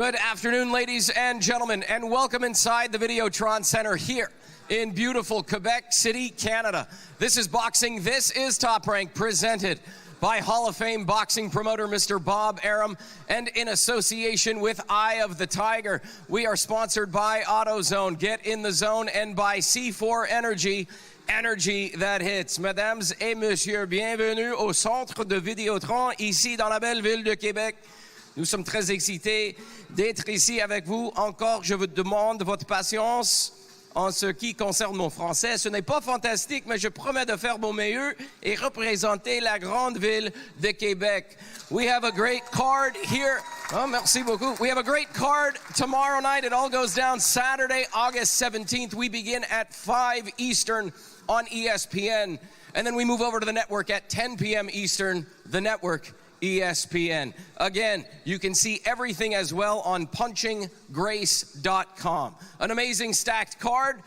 Good afternoon, ladies and gentlemen, and welcome inside the Videotron Centre here in beautiful Quebec City, Canada. This is Boxing, This is Top Rank, presented by Hall of Fame boxing promoter Mr. Bob Arum, and in association with Eye of the Tiger. We are sponsored by AutoZone, Get in the Zone, and by C4 Energy, Energy that hits. Mesdames et messieurs, bienvenue au centre de Videotron, ici dans la belle ville de Québec. Nous sommes très excités d'être ici avec vous. Encore, je vous demande votre patience en ce qui concerne mon français. Ce n'est pas fantastique, mais je promets de faire mon mieux et représenter la grande ville de Québec. We have a great card here. Oh, merci beaucoup. We have a great card tomorrow night. It all goes down Saturday, August 17th. We begin at 5 Eastern on ESPN. And then we move over to the network at 10 p.m. Eastern, the network ESPN. Again, you can see everything as well on punchinggrace.com. An amazing stacked card.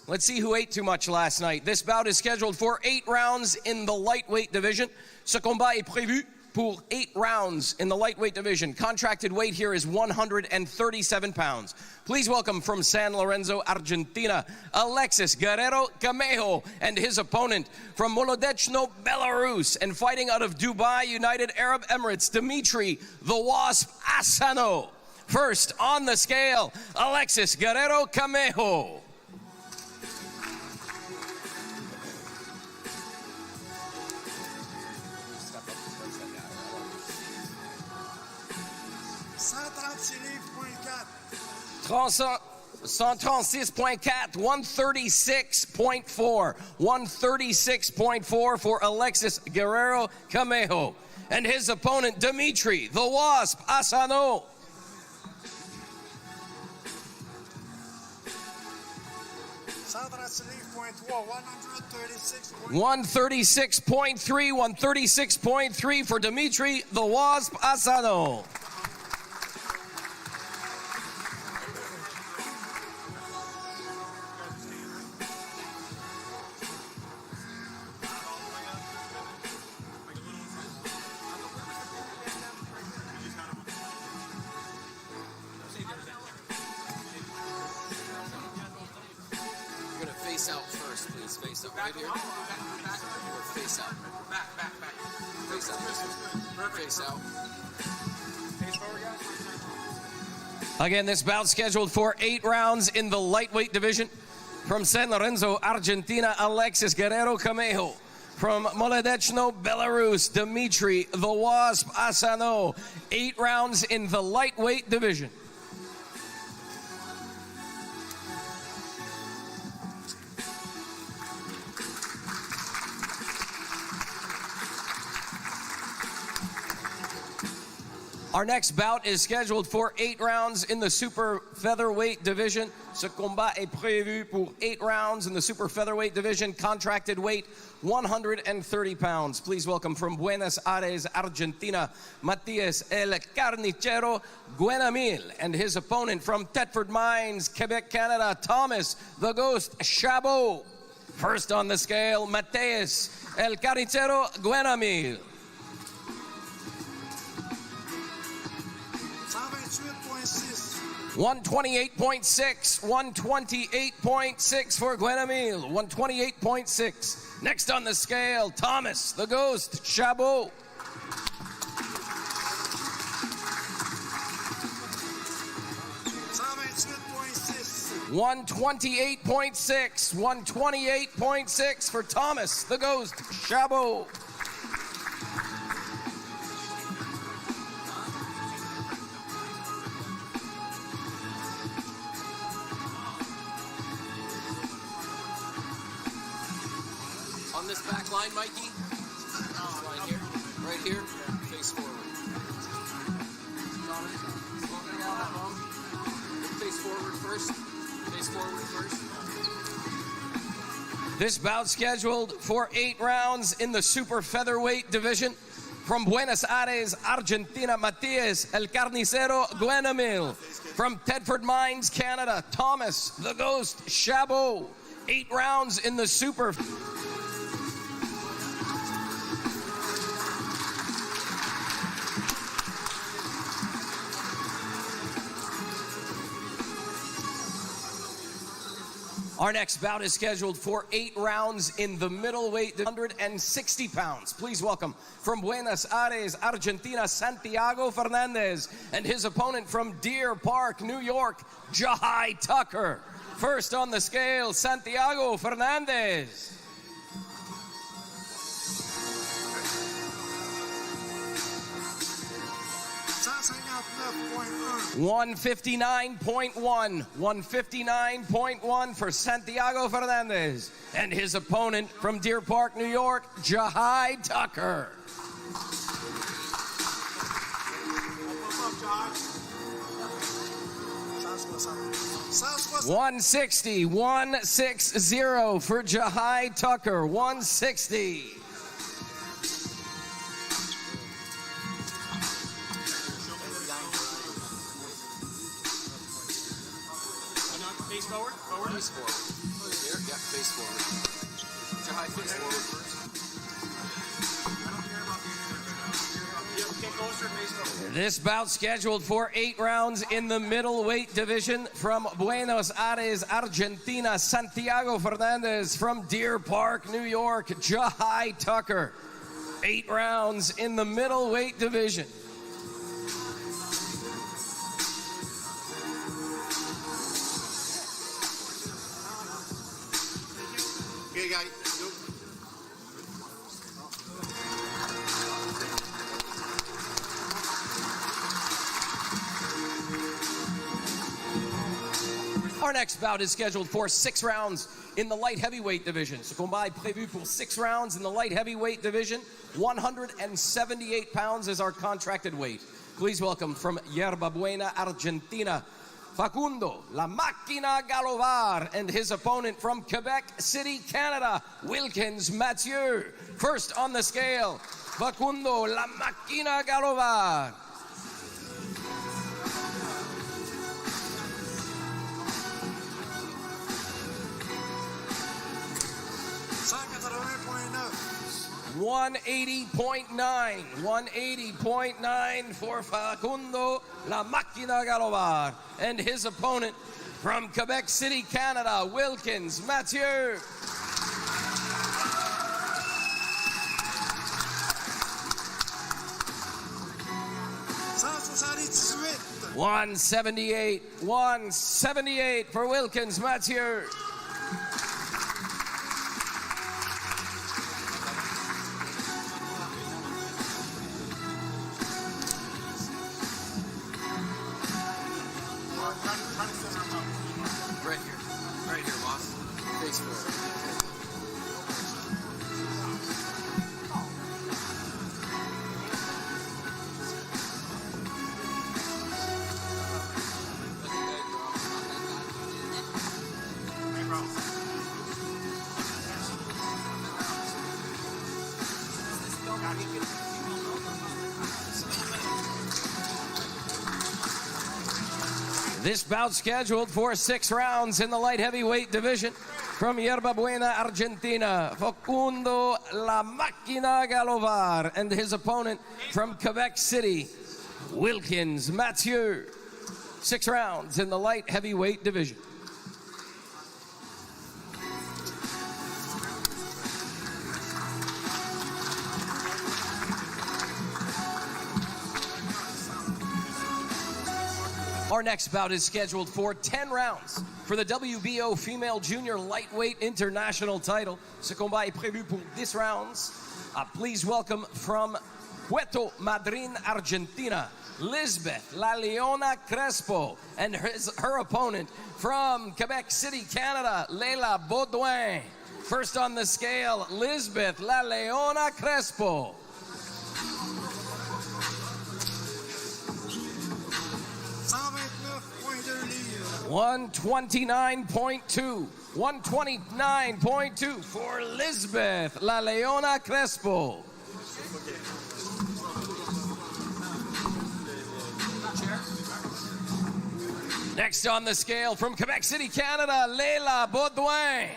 Let's see who ate too much last night. This bout is scheduled for 8 rounds in the lightweight division. Ce combat est prévu pour 8 rounds in the lightweight division. Contracted weight here is 137 pounds. Please welcome from San Lorenzo, Argentina, Alexis Guerrero Camejo and his opponent from Molodechno, Belarus, and fighting out of Dubai, United Arab Emirates, Dimitri the Wasp Asanau. First on the scale, Alexis Guerrero Camejo. 136.4, 136.4 for Alexis Guerrero Camejo and his opponent Dimitri the Wasp Asanau. 136.3 for Dimitri the Wasp Asanau. Face out first, please. Face out right here. Face out. Back. Face out. Face out. Face forward, guys. Again, this bout scheduled for 8 rounds in the lightweight division. From San Lorenzo, Argentina, Alexis Guerrero Camejo. From Molodechno, Belarus, Dimitri the Wasp Asanau. 8 rounds in the lightweight division. Our next bout is scheduled for 8 rounds in the super featherweight division. Ce combat est prévu pour 8 rounds in the super featherweight division. Contracted weight 130 pounds. Please welcome from Buenos Aires, Argentina, Matthieu El Carnicero Guenamil and his opponent from Thetford Mines, Quebec, Canada, Thomas the Ghost Chabot. First on the scale, Matthieu El Carnicero Guenamil. 128.6 for Guenamil, 128.6. Next on the scale, Thomas the Ghost Chabot. 128.6 for Thomas the Ghost Chabot. On this back line, Mikey. Line here, right here, face forward. Face forward first. Face forward first. This bout scheduled for 8 rounds in the super featherweight division. From Buenos Aires, Argentina, Matthieu El Carnicero Guenamil. From Thetford Mines, Canada, Thomas the Ghost Chabot. 8 rounds in the super. Our next bout is scheduled for 8 rounds in the middleweight, 160 pounds. Please welcome from Buenos Aires, Argentina, Santiago Fernandez, and his opponent from Deer Park, New York, Sergiy Tucker. First on the scale, Santiago Fernandez. 159.1 for Santiago Fernandez, and his opponent from Deer Park, New York, Sergiy Tucker. $160 for Sergiy Tucker. 160. Face forward? Forward? Face forward. Here? Yeah, face forward. Sergiy, face forward first. I don't care about the get closer, face forward. This bout scheduled for 8 rounds in the middleweight division from Buenos Aires, Argentina, Santiago Fernandez. From Deer Park, New York, Sergiy Tucker. 8 rounds in the middleweight division. Okay, guys. Nope. Our next bout is scheduled for 6 rounds in the light heavyweight division. Ce combat est prévu pour 6 rounds in the light heavyweight division. 178 pounds is our contracted weight. Please welcome from Yerba Buena, Argentina, Facundo La Máquina Galovar, and his opponent from Quebec City, Canada, Wilkins Matthieu. First on the scale, Facundo La Máquina Galovar. $180.9 for Facundo La Máquina Galovar, and his opponent from Quebec City, Canada, Wilkins Matthieu. $178 for Wilkins Matthieu. Right here, boss. Face forward. This bout scheduled for 6 rounds in the light heavyweight division. From Yerba Buena, Argentina, Facundo La Máquina Galovar, and his opponent from Quebec City, Wilkins Matthieu. 6 rounds in the light heavyweight division. Our next bout is scheduled for 10 rounds for the WBO Female Junior Lightweight International title. Ce combat est prévu pour 10 rounds. Please welcome from Puerto Madryn, Argentina, Lisbeth La Leona Crespo, and her opponent from Quebec City, Canada, Leila Baudouin. First on the scale, Lisbeth La Leona Crespo. 129.2 for Lisbeth La Leona Crespo. Next on the scale from Quebec City, Canada, Leila Baudouin.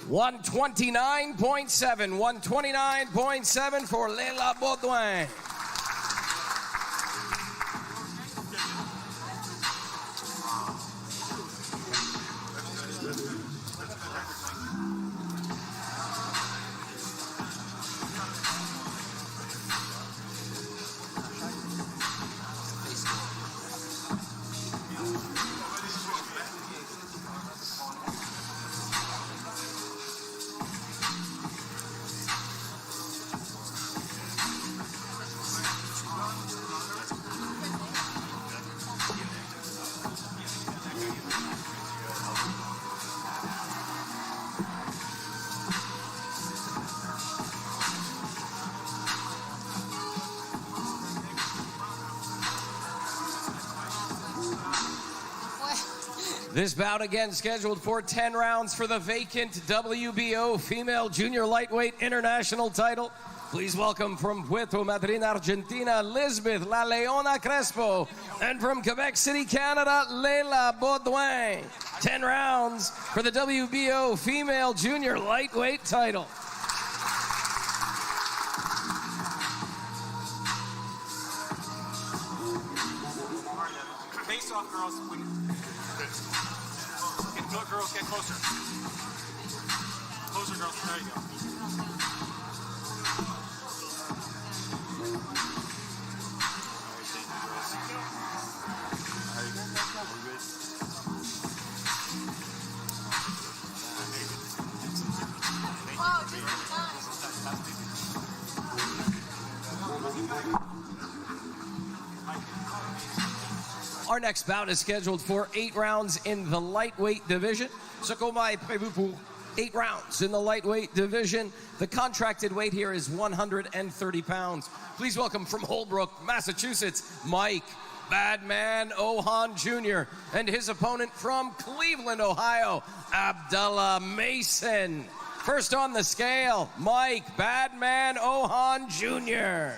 129.7. 129.7 for Lela Baudouin. This bout again scheduled for 10 rounds for the vacant WBO Female Junior Lightweight International title. Please welcome from Puerto Madryn, Argentina, Lisbeth La Leona Crespo. And from Quebec City, Canada, Lela Baudouin. 10 rounds for the WBO Female Junior Lightweight title. Face off, girls. Girls, get closer. Closer, girls. There you go. Our next bout is scheduled for 8 rounds in the lightweight division. Ce combat est prévu pour 8 rounds in the lightweight division. The contracted weight here is 130 pounds. Please welcome from Holbrook, Massachusetts, Mike Badman Ohan Jr. and his opponent from Cleveland, Ohio, Abdullah Mason. First on the scale, Mike Badman Ohan Jr.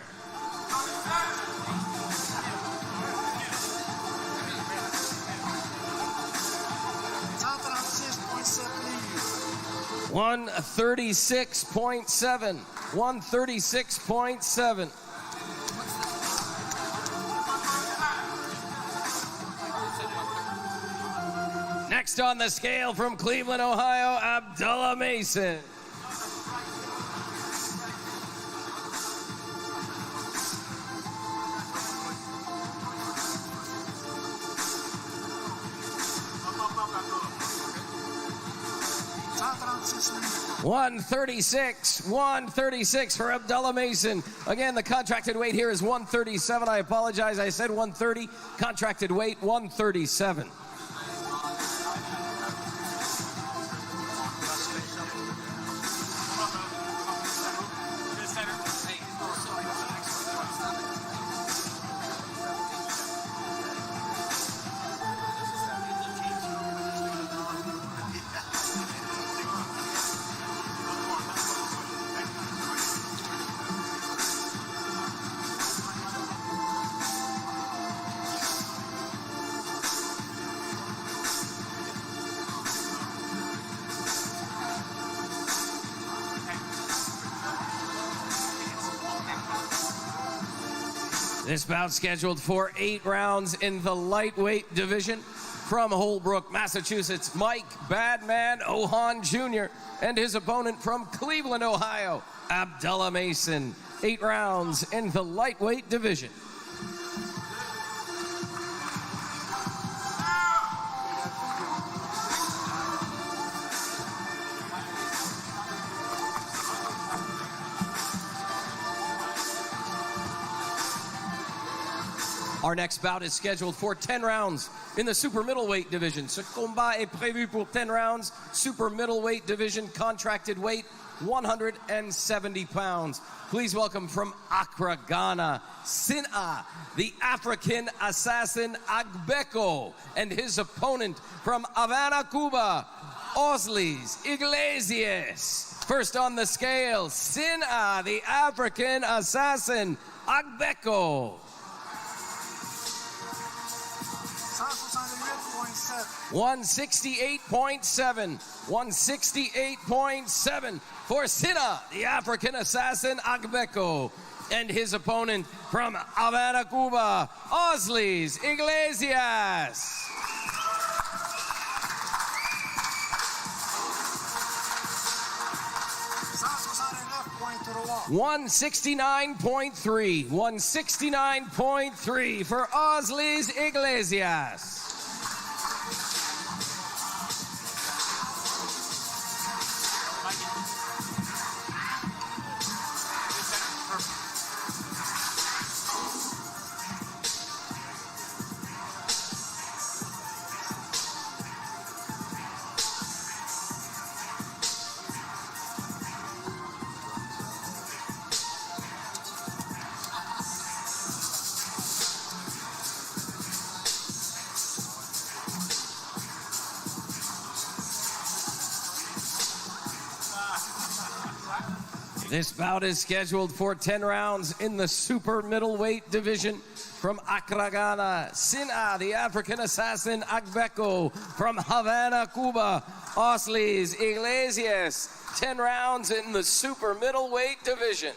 136.7. 136.7. Next on the scale from Cleveland, Ohio, Abdullah Mason. 136 for Abdullah Mason. Again, the contracted weight here is 137. I apologize, I said 130. Contracted weight 137. This bout scheduled for 8 rounds in the lightweight division. From Holbrook, Massachusetts, Mike Badman Ohan Jr. and his opponent from Cleveland, Ohio, Abdullah Mason. 8 rounds in the lightweight division. Our next bout is scheduled for 10 rounds in the super middleweight division. Ce combat est prévu pour 10 rounds. Super middleweight division, contracted weight 170 pounds. Please welcome from Accra, Ghana, Sin'a, the African assassin Agko, and his opponent from Havana, Cuba, Oslis Iglesias. First on the scale, Sin'a, the African assassin Agko. 168.7. 168.7 for Sina, the African assassin Agko, and his opponent from Havana, Cuba, Oslis Iglesias. 169.3. 169.3 for Oslis Iglesias. This bout is scheduled for 10 rounds in the super middleweight division. From Accra, Ghana, Sina, the African assassin Agko. From Havana, Cuba, Oslis Iglesias. 10 rounds in the super middleweight division.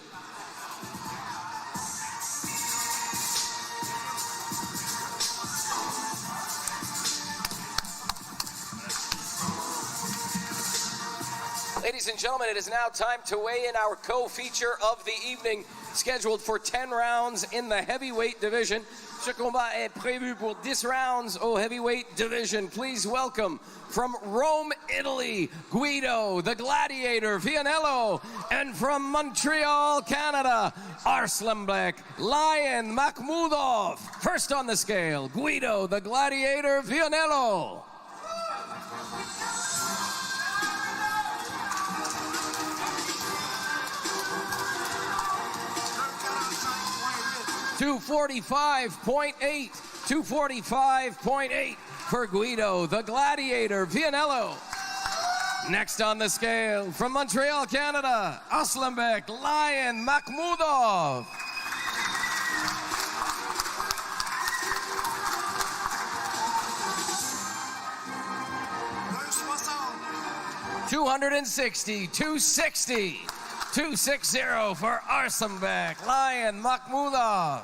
Ladies and gentlemen, it is now time to weigh in our co-feature of the evening, scheduled for 10 rounds in the heavyweight division. Ce combat est prévu pour 10 rounds au heavyweight division. Please welcome from Rome, Italy, Guido, the Gladiator, Vianello, and from Montreal, Canada, Arslanbek, Lion Makhmudov. First on the scale, Guido, the Gladiator, Vianello. 245.8. 245.8 for Guido, the Gladiator, Vianello. Next on the scale, from Montreal, Canada, Arslanbek, Lion Makhmudov. 260, 260, 260 for Arslanbek, Lion Makhmudov.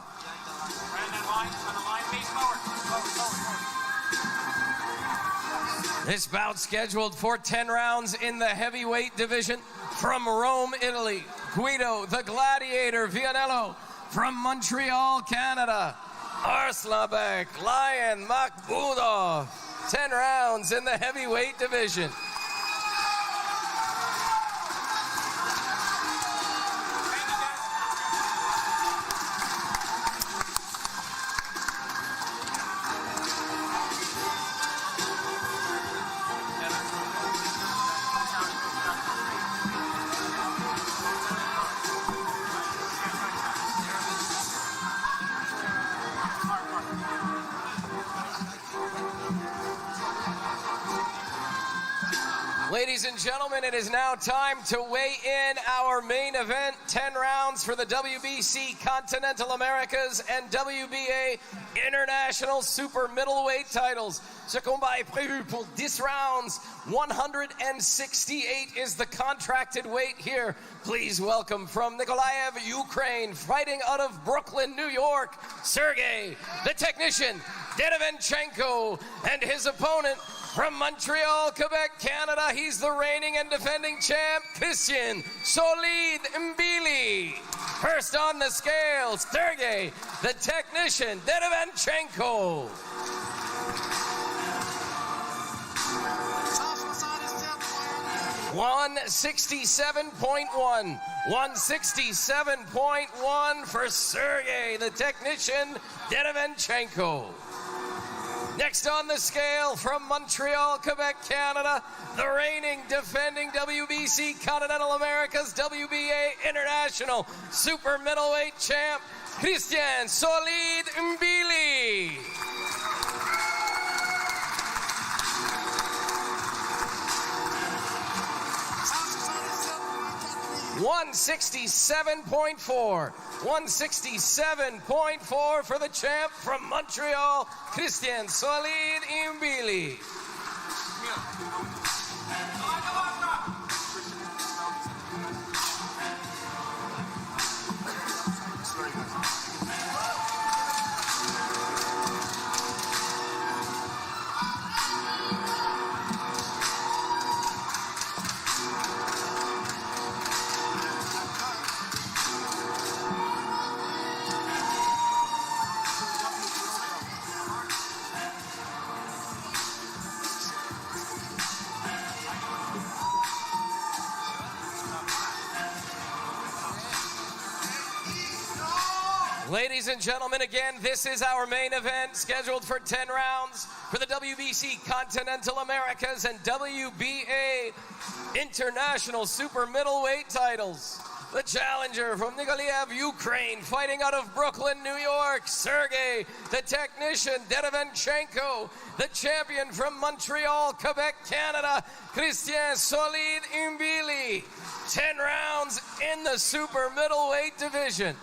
This bout scheduled for 10 rounds in the heavyweight division. From Rome, Italy, Guido, the Gladiator, Vianello. From Montreal, Canada, Arslanbek, Lion Makhmudov. 10 rounds in the heavyweight division. Ladies and gentlemen, it is now time to weigh in our main event. 10 rounds for the WBC Continental Americas and WBA International Super Middleweight titles. Ce combat est prévu pour 10 rounds. 168 is the contracted weight here. Please welcome from Nikolaev, Ukraine, fighting out of Brooklyn, New York, Sergiy, the technician, Derevyanchenko, and his opponent from Montreal, Quebec, Canada, he's the reigning and defending champ, Christian Solide Mbilli. First on the scale, Sergiy, the technician, Derevyanchenko. 167.1. 167.1 for Sergiy, the technician, Derevyanchenko. Next on the scale, from Montreal, Quebec, Canada, the reigning, defending WBC Continental Americas, WBA International Super Middleweight champ, Christian Solide Mbilli. 167.4. 167.4 for the champ from Montreal, Christian Solide Mbilli. Ladies and gentlemen, again, this is our main event, scheduled for 10 rounds for the WBC Continental Americas and WBA International Super Middleweight titles. The challenger from Nikolaev, Ukraine, fighting out of Brooklyn, New York, Sergiy, the technician, Derevyanchenko. The champion from Montreal, Quebec, Canada, Christian Solide Mbilli. 10 rounds in the super middleweight division.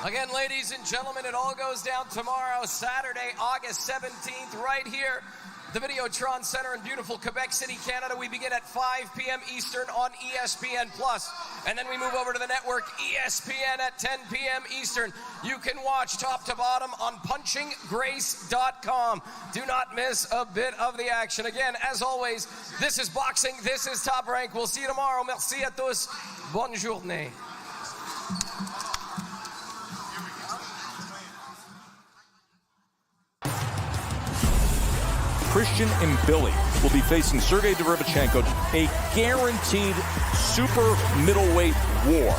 Again, ladies and gentlemen, it all goes down tomorrow, Saturday, August 17th, right here, the Videotron Centre in beautiful Quebec City, Canada. We begin at 5 p.m. Eastern on ESPN+. And then we move over to the network ESPN at 10 p.m. Eastern. You can watch top to bottom on punchinggrace.com. Do not miss a bit of the action. Again, as always, this is boxing. This is Top Rank. We'll see you tomorrow. Merci à tous. Bonne journée. Christian Mbilli will be facing Sergiy Derevyanchenko, a guaranteed super middleweight war.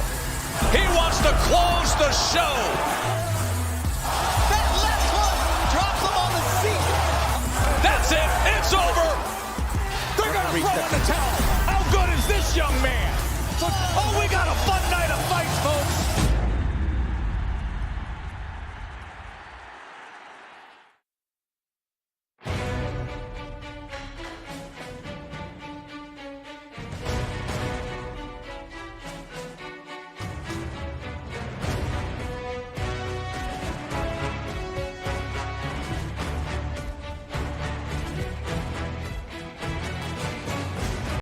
He wants to close the show. That left hook drops him on the seat. That's it. It's over. They're going to throw in the towel. How good is this young man? Oh, we got a fun night of fights, folks.